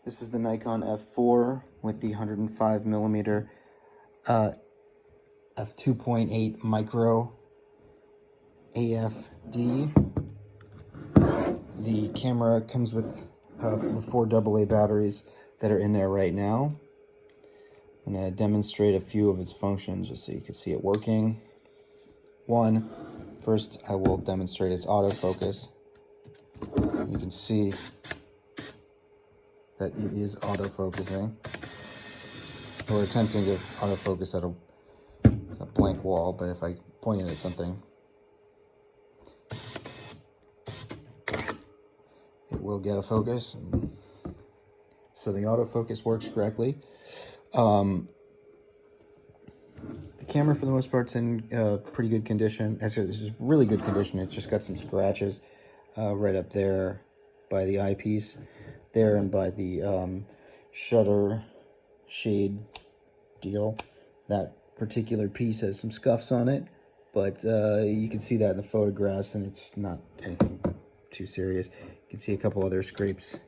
This is the Nikon F4 with the 105mm f2.8 micro AFD. The camera comes with the 4 AA batteries that are in there right now. I'm going to demonstrate a few of its functions just so you can see it working. First I will demonstrate its autofocus. You can see that it is autofocusing. We're attempting to autofocus at a blank wall, but if I point it at something, it will get a focus. So the autofocus works correctly. The camera, for the most part, is in pretty good condition. This is really good condition. It's just got some scratches right up there by the eyepiece there and by the shutter shade deal. That particular piece has some scuffs on it, but you can see that in the photographs, and it's not anything too serious. You can see a couple other scrapes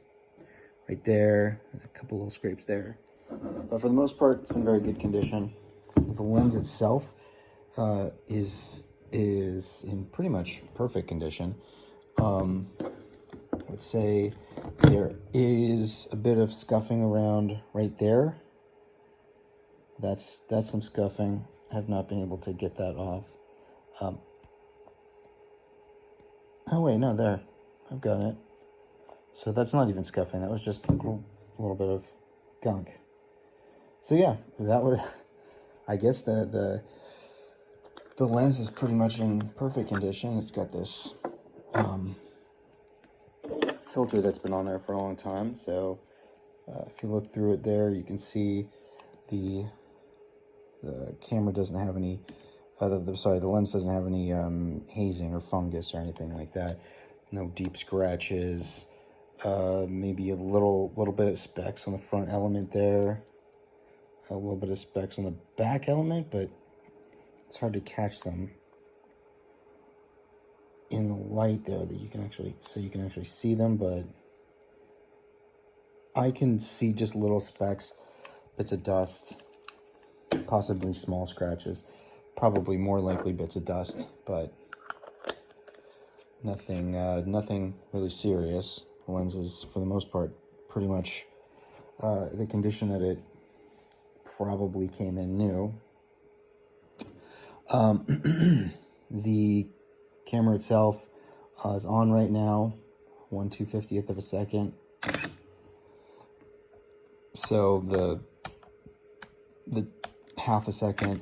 right there, a couple little scrapes there. But for the most part, it's in very good condition. The lens itself is in pretty much perfect condition. I would say there is a bit of scuffing around right there. That's some scuffing. I have not been able to get that off. Oh wait, no, there. I've got it. So that's not even scuffing. That was just a little bit of gunk. So yeah, that was. I guess the lens is pretty much in perfect condition. It's got this filter that's been on there for a long time. So if you look through it there, you can see the camera doesn't have any. The lens doesn't have any hazing or fungus or anything like that. No deep scratches. Maybe a little bit of specks on the front element there. A little bit of specks on the back element, but it's hard to catch them in the light there that you can actually see them, but I can see just little specks, bits of dust, possibly small scratches, probably more likely bits of dust, but nothing really serious. The lens is, for the most part, pretty much the condition that it probably came in new. The camera itself is on right now, 1/250th of a second. So the half a second,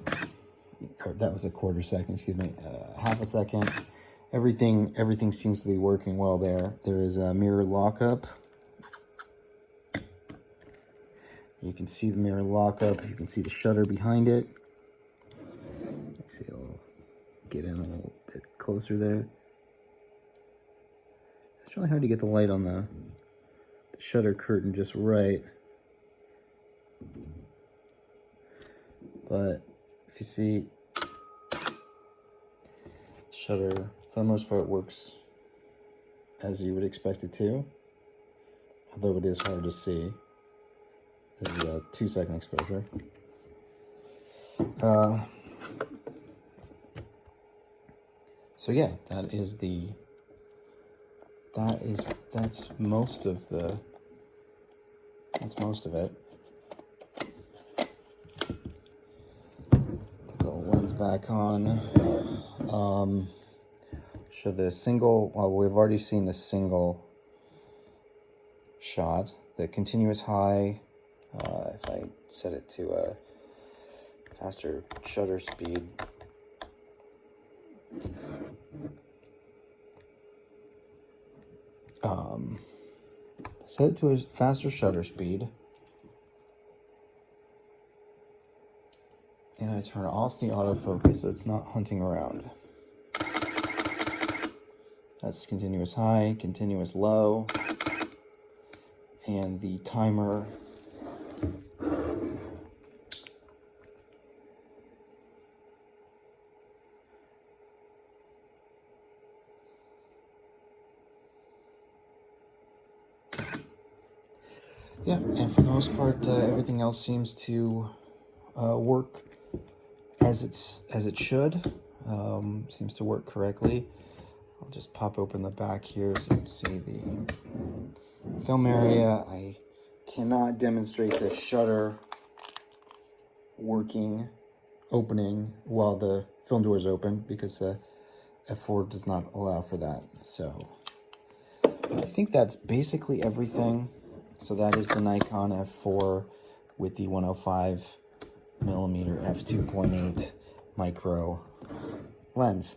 or that was a quarter second, excuse me, half a second. Everything seems to be working well there. There is a mirror lockup. You can see the mirror lockup. You can see the shutter behind it. See, I'll get in a little bit closer there. It's really hard to get the light on the shutter curtain just right. But if you see, shutter, for the most part, works as you would expect it to, although it is hard to see. This is a 2-second exposure. So yeah, that's most of it. Put the lens back on. Show the single. Well, we've already seen the single shot. The continuous high. If I set it to a faster shutter speed. Set it to a faster shutter speed, and I turn off the autofocus so it's not hunting around. That's continuous high, continuous low, and the timer Yeah, and for the most part, everything else seems to work as it should. Seems to work correctly. I'll just pop open the back here so you can see the film area. I cannot demonstrate the shutter working, opening while the film door is open because the F4 does not allow for that. So I think that's basically everything. So that is the Nikon F4 with the 105mm f2.8 micro lens.